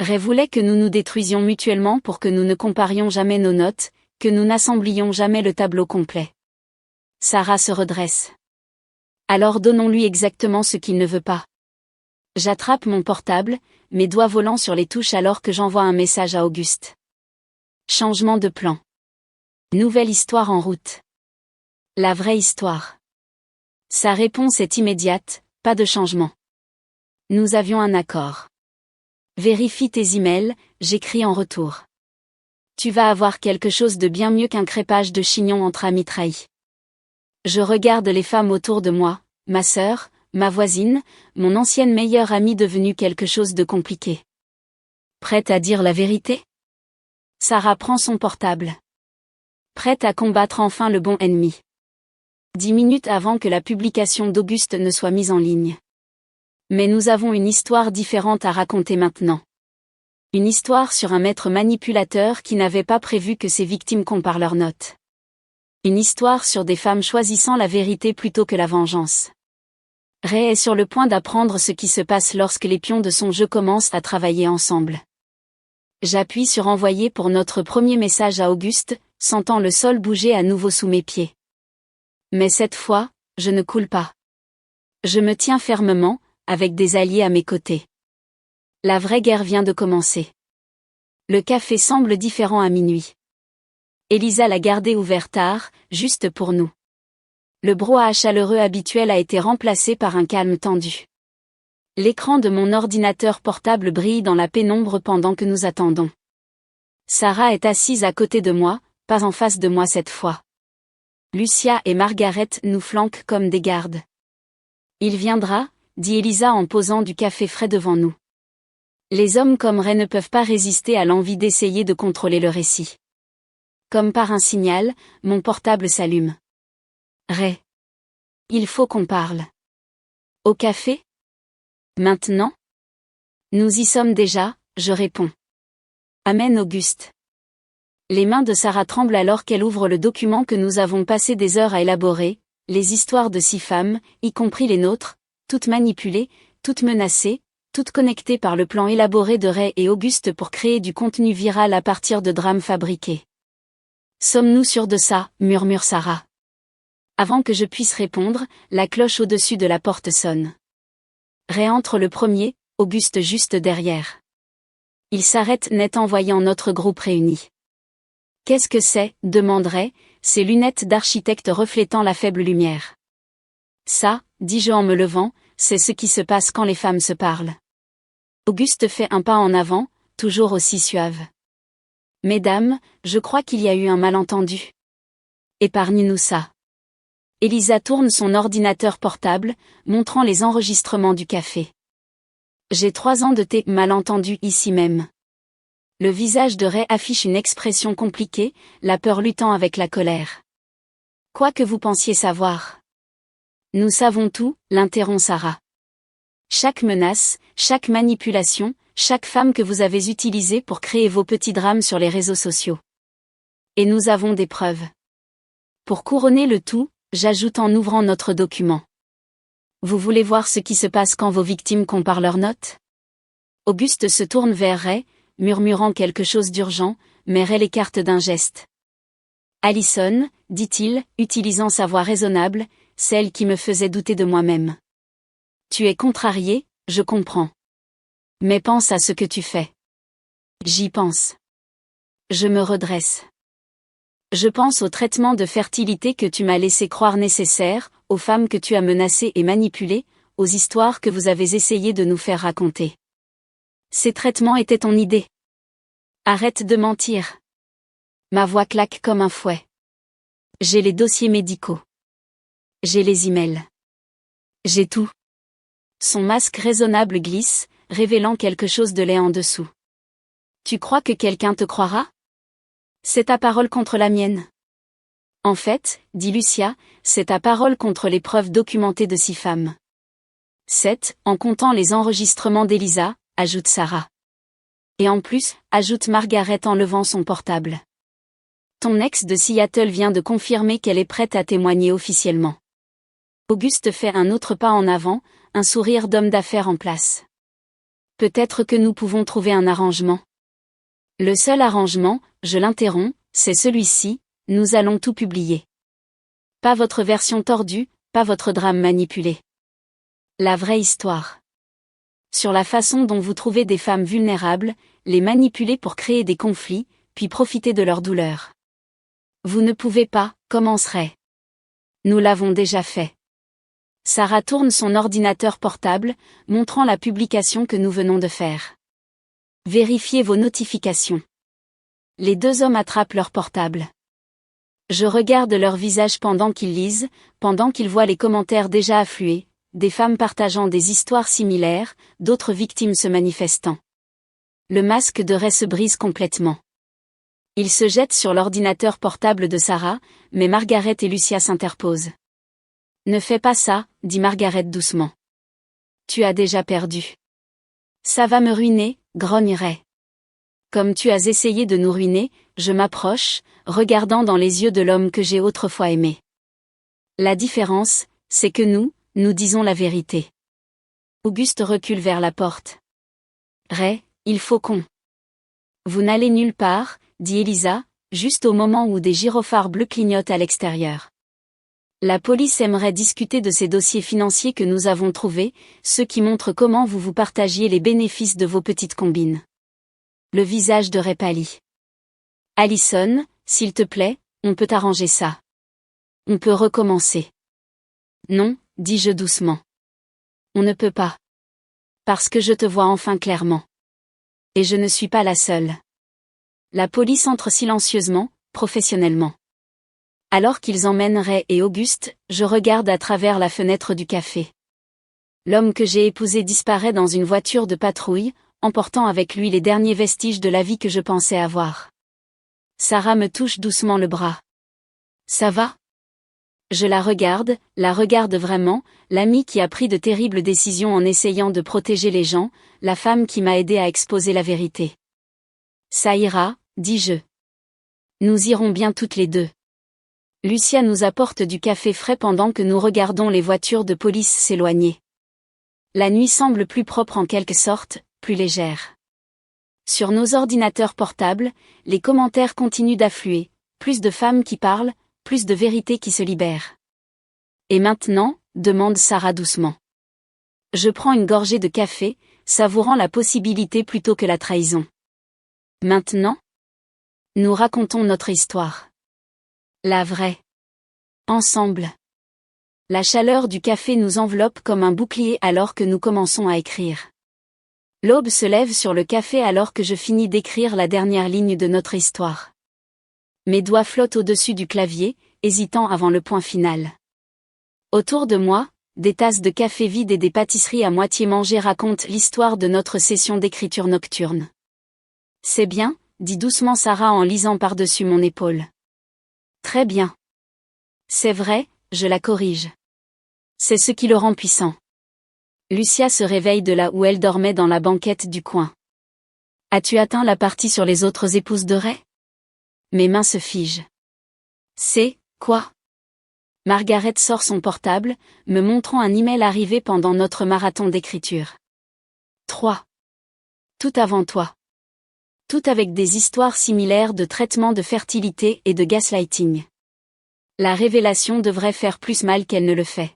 Ray voulait que nous nous détruisions mutuellement pour que nous ne comparions jamais nos notes, que nous n'assemblions jamais le tableau complet. Sarah se redresse. Alors donnons-lui exactement ce qu'il ne veut pas. J'attrape mon portable, mes doigts volant sur les touches alors que j'envoie un message à Auguste. Changement de plan. Nouvelle histoire en route. La vraie histoire. Sa réponse est immédiate, pas de changement. Nous avions un accord. Vérifie tes emails, j'écris en retour. Tu vas avoir quelque chose de bien mieux qu'un crêpage de chignon entre amis trahis. Je regarde les femmes autour de moi, ma sœur, ma voisine, mon ancienne meilleure amie devenue quelque chose de compliqué. Prête à dire la vérité? Sarah prend son portable. Prête à combattre enfin le bon ennemi. 10 minutes avant que la publication d'Auguste ne soit mise en ligne. Mais nous avons une histoire différente à raconter maintenant. Une histoire sur un maître manipulateur qui n'avait pas prévu que ses victimes comparent leurs notes. Une histoire sur des femmes choisissant la vérité plutôt que la vengeance. Ray est sur le point d'apprendre ce qui se passe lorsque les pions de son jeu commencent à travailler ensemble. J'appuie sur envoyer pour notre premier message à Auguste, sentant le sol bouger à nouveau sous mes pieds. Mais cette fois, je ne coule pas. Je me tiens fermement, avec des alliés à mes côtés. La vraie guerre vient de commencer. Le café semble différent à minuit. Elisa l'a gardé ouvert tard, juste pour nous. Le brouhaha chaleureux habituel a été remplacé par un calme tendu. L'écran de mon ordinateur portable brille dans la pénombre pendant que nous attendons. Sarah est assise à côté de moi, pas en face de moi cette fois. Lucia et Margaret nous flanquent comme des gardes. Il viendra, dit Elisa en posant du café frais devant nous. Les hommes comme Ray ne peuvent pas résister à l'envie d'essayer de contrôler le récit. Comme par un signal, mon portable s'allume. Ray. Il faut qu'on parle. Au café? Maintenant? Nous y sommes déjà, je réponds. Amen Auguste. Les mains de Sarah tremblent alors qu'elle ouvre le document que nous avons passé des heures à élaborer, les histoires de 6 femmes, y compris les nôtres, toutes manipulées, toutes menacées, toutes connectées par le plan élaboré de Ray et Auguste pour créer du contenu viral à partir de drames fabriqués. Sommes-nous sûrs de ça, murmure Sarah. Avant que je puisse répondre, la cloche au-dessus de la porte sonne. Ray entre le premier, Auguste juste derrière. Il s'arrête net en voyant notre groupe réuni. Qu'est-ce que c'est, demande Ray, ses lunettes d'architecte reflétant la faible lumière. Ça, dis-je en me levant, c'est ce qui se passe quand les femmes se parlent. Auguste fait un pas en avant, toujours aussi suave. Mesdames, je crois qu'il y a eu un malentendu. Épargne-nous ça. Elisa tourne son ordinateur portable, montrant les enregistrements du café. J'ai 3 ans de malentendu ici même. Le visage de Ray affiche une expression compliquée, la peur luttant avec la colère. Quoi que vous pensiez savoir. Nous savons tout, l'interrompt Sarah. Chaque menace, chaque manipulation, chaque femme que vous avez utilisée pour créer vos petits drames sur les réseaux sociaux. Et nous avons des preuves. Pour couronner le tout, j'ajoute en ouvrant notre document. Vous voulez voir ce qui se passe quand vos victimes comparent leurs notes? Auguste se tourne vers Ray, murmurant quelque chose d'urgent, mais Ray l'écarte d'un geste. Allison, dit-il, utilisant sa voix raisonnable, celle qui me faisait douter de moi-même. Tu es contrarié, je comprends. Mais pense à ce que tu fais. J'y pense. Je me redresse. Je pense au traitement de fertilité que tu m'as laissé croire nécessaire, aux femmes que tu as menacées et manipulées, aux histoires que vous avez essayé de nous faire raconter. Ces traitements étaient ton idée. Arrête de mentir. Ma voix claque comme un fouet. J'ai les dossiers médicaux. J'ai les emails. J'ai tout. Son masque raisonnable glisse, révélant quelque chose de laid en dessous. Tu crois que quelqu'un te croira? C'est ta parole contre la mienne. En fait, dit Lucia, c'est ta parole contre les preuves documentées de 6 femmes. 7, en comptant les enregistrements d'Elisa, ajoute Sarah. Et en plus, ajoute Margaret en levant son portable. Ton ex de Seattle vient de confirmer qu'elle est prête à témoigner officiellement. Auguste fait un autre pas en avant, un sourire d'homme d'affaires en place. Peut-être que nous pouvons trouver un arrangement. Le seul arrangement, je l'interromps, c'est celui-ci, nous allons tout publier. Pas votre version tordue, pas votre drame manipulé. La vraie histoire. sur la façon dont vous trouvez des femmes vulnérables, les manipuler pour créer des conflits, puis profiter de leur douleur. Vous ne pouvez pas, commencerait. Nous l'avons déjà fait. Sarah tourne son ordinateur portable, montrant la publication que nous venons de faire. Vérifiez vos notifications. Les deux hommes attrapent leur portable. Je regarde leur visage pendant qu'ils lisent, pendant qu'ils voient les commentaires déjà affluer, des femmes partageant des histoires similaires, d'autres victimes se manifestant. Le masque de Ray se brise complètement. Ils se jettent sur l'ordinateur portable de Sarah, mais Margaret et Lucia s'interposent. Ne fais pas ça, dit Margaret doucement. Tu as déjà perdu. Ça va me ruiner, grogne Ray. Comme tu as essayé de nous ruiner, je m'approche, regardant dans les yeux de l'homme que j'ai autrefois aimé. La différence, c'est que nous disons la vérité. Auguste recule vers la porte. Ray, il faut qu'on... Vous n'allez nulle part, dit Elisa, juste au moment où des gyrophares bleus clignotent à l'extérieur. La police aimerait discuter de ces dossiers financiers que nous avons trouvés, ceux qui montrent comment vous partagiez les bénéfices de vos petites combines. Le visage de Ray pâlit. Allison, s'il te plaît, on peut arranger ça. On peut recommencer. Non, dis-je doucement. On ne peut pas. Parce que je te vois enfin clairement. Et je ne suis pas la seule. La police entre silencieusement, professionnellement. Alors qu'ils emmènent Ray et Auguste, je regarde à travers la fenêtre du café. L'homme que j'ai épousé disparaît dans une voiture de patrouille, emportant avec lui les derniers vestiges de la vie que je pensais avoir. Sarah me touche doucement le bras. Ça va ? Je la regarde vraiment, l'amie qui a pris de terribles décisions en essayant de protéger les gens, la femme qui m'a aidé à exposer la vérité. Ça ira, dis-je. Nous irons bien toutes les deux. Lucia nous apporte du café frais pendant que nous regardons les voitures de police s'éloigner. La nuit semble plus propre en quelque sorte, plus légère. Sur nos ordinateurs portables, les commentaires continuent d'affluer, plus de femmes qui parlent, plus de vérités qui se libèrent. Et maintenant, demande Sarah doucement. Je prends une gorgée de café, savourant la possibilité plutôt que la trahison. Maintenant, nous racontons notre histoire. La vraie. Ensemble. La chaleur du café nous enveloppe comme un bouclier alors que nous commençons à écrire. L'aube se lève sur le café alors que je finis d'écrire la dernière ligne de notre histoire. Mes doigts flottent au-dessus du clavier, hésitant avant le point final. Autour de moi, des tasses de café vides et des pâtisseries à moitié mangées racontent l'histoire de notre session d'écriture nocturne. C'est bien, dit doucement Sarah en lisant par-dessus mon épaule. Très bien. C'est vrai, je la corrige. C'est ce qui le rend puissant. Lucia se réveille de là où elle dormait dans la banquette du coin. As-tu atteint la partie sur les autres épouses de Ray ? Mes mains se figent. C'est, quoi ? Margaret sort son portable, me montrant un email arrivé pendant notre marathon d'écriture. 3. Tout avant toi. Tout avec des histoires similaires de traitement de fertilité et de gaslighting. La révélation devrait faire plus mal qu'elle ne le fait.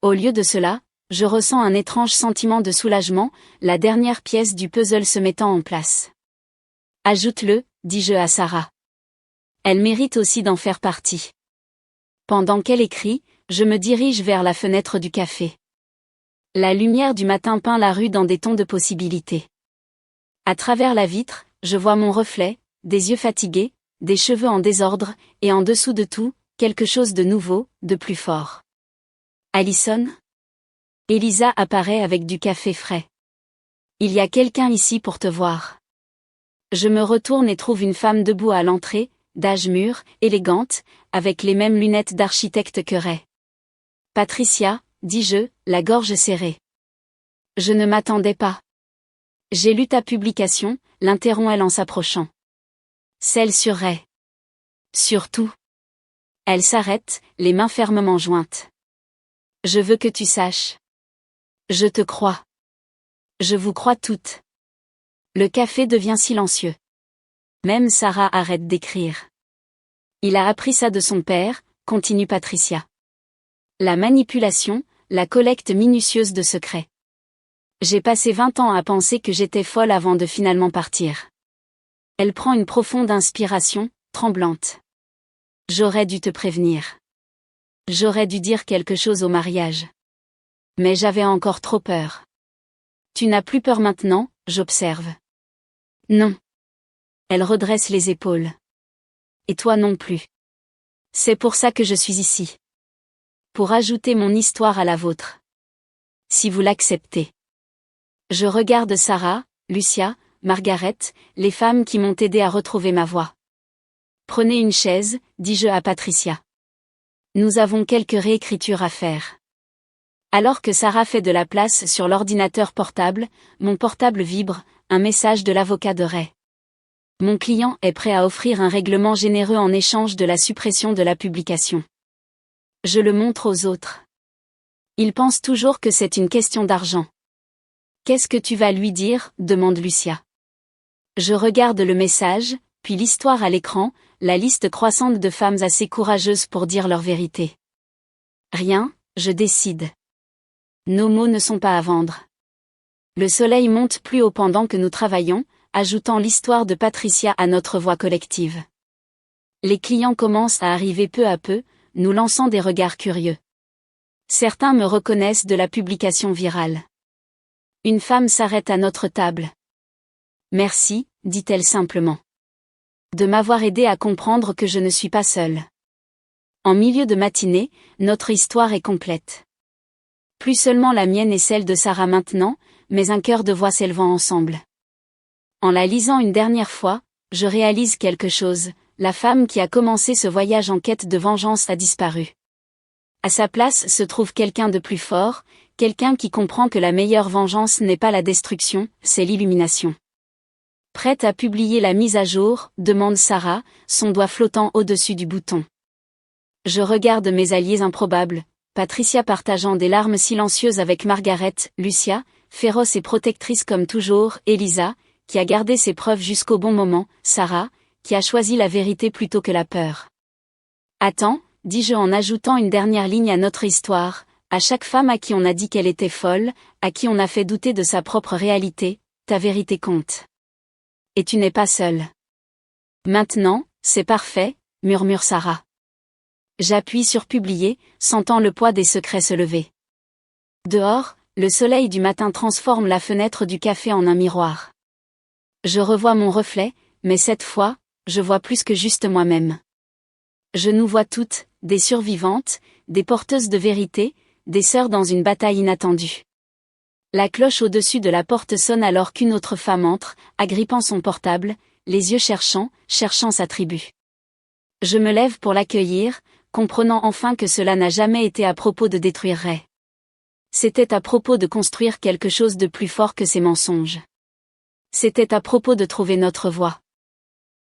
Au lieu de cela, je ressens un étrange sentiment de soulagement, la dernière pièce du puzzle se mettant en place. Ajoute-le, dis-je à Sarah. Elle mérite aussi d'en faire partie. Pendant qu'elle écrit, je me dirige vers la fenêtre du café. La lumière du matin peint la rue dans des tons de possibilités. À travers la vitre, je vois mon reflet, des yeux fatigués, des cheveux en désordre, et en dessous de tout, quelque chose de nouveau, de plus fort. Allison ? Elisa apparaît avec du café frais. Il y a quelqu'un ici pour te voir. Je me retourne et trouve une femme debout à l'entrée, d'âge mûr, élégante, avec les mêmes lunettes d'architecte que Ray. Patricia, dis-je, la gorge serrée. Je ne m'attendais pas. J'ai lu ta publication, l'interrompt-elle en s'approchant. Celle sur Ray. Surtout. Elle s'arrête, les mains fermement jointes. Je veux que tu saches. Je te crois. Je vous crois toutes. Le café devient silencieux. Même Sarah arrête d'écrire. Il a appris ça de son père, continue Patricia. La manipulation, la collecte minutieuse de secrets. J'ai passé 20 ans à penser que j'étais folle avant de finalement partir. Elle prend une profonde inspiration, tremblante. J'aurais dû te prévenir. J'aurais dû dire quelque chose au mariage. Mais j'avais encore trop peur. Tu n'as plus peur maintenant, j'observe. Non. Elle redresse les épaules. Et toi non plus. C'est pour ça que je suis ici. Pour ajouter mon histoire à la vôtre. Si vous l'acceptez. Je regarde Sarah, Lucia, Margaret, les femmes qui m'ont aidé à retrouver ma voix. Prenez une chaise, dis-je à Patricia. Nous avons quelques réécritures à faire. Alors que Sarah fait de la place sur l'ordinateur portable, mon portable vibre, un message de l'avocat de Ray. Mon client est prêt à offrir un règlement généreux en échange de la suppression de la publication. Je le montre aux autres. Ils pensent toujours que c'est une question d'argent. Qu'est-ce que tu vas lui dire, demande Lucia. Je regarde le message, puis l'histoire à l'écran, la liste croissante de femmes assez courageuses pour dire leur vérité. Rien, je décide. Nos mots ne sont pas à vendre. Le soleil monte plus haut pendant que nous travaillons, ajoutant l'histoire de Patricia à notre voix collective. Les clients commencent à arriver peu à peu, nous lançant des regards curieux. Certains me reconnaissent de la publication virale. Une femme s'arrête à notre table. Merci, dit-elle simplement. De m'avoir aidé à comprendre que je ne suis pas seule. En milieu de matinée, notre histoire est complète. Plus seulement la mienne et celle de Sarah maintenant, mais un chœur de voix s'élevant ensemble. En la lisant une dernière fois, je réalise quelque chose, la femme qui a commencé ce voyage en quête de vengeance a disparu. À sa place se trouve quelqu'un de plus fort, quelqu'un qui comprend que la meilleure vengeance n'est pas la destruction, c'est l'illumination. Prête à publier la mise à jour, demande Sarah, son doigt flottant au-dessus du bouton. Je regarde mes alliés improbables, Patricia partageant des larmes silencieuses avec Margaret, Lucia, féroce et protectrice comme toujours, Elisa, qui a gardé ses preuves jusqu'au bon moment, Sarah, qui a choisi la vérité plutôt que la peur. Attends, dis-je en ajoutant une dernière ligne à notre histoire, à chaque femme à qui on a dit qu'elle était folle, à qui on a fait douter de sa propre réalité, ta vérité compte. Et tu n'es pas seule. Maintenant, c'est parfait, murmure Sarah. J'appuie sur publier, sentant le poids des secrets se lever. Dehors, le soleil du matin transforme la fenêtre du café en un miroir. Je revois mon reflet, mais cette fois, je vois plus que juste moi-même. Je nous vois toutes, des survivantes, des porteuses de vérité, des sœurs dans une bataille inattendue. La cloche au-dessus de la porte sonne alors qu'une autre femme entre, agrippant son portable, les yeux cherchant sa tribu. Je me lève pour l'accueillir, comprenant enfin que cela n'a jamais été à propos de détruire Ray. C'était à propos de construire quelque chose de plus fort que ses mensonges. C'était à propos de trouver notre voie.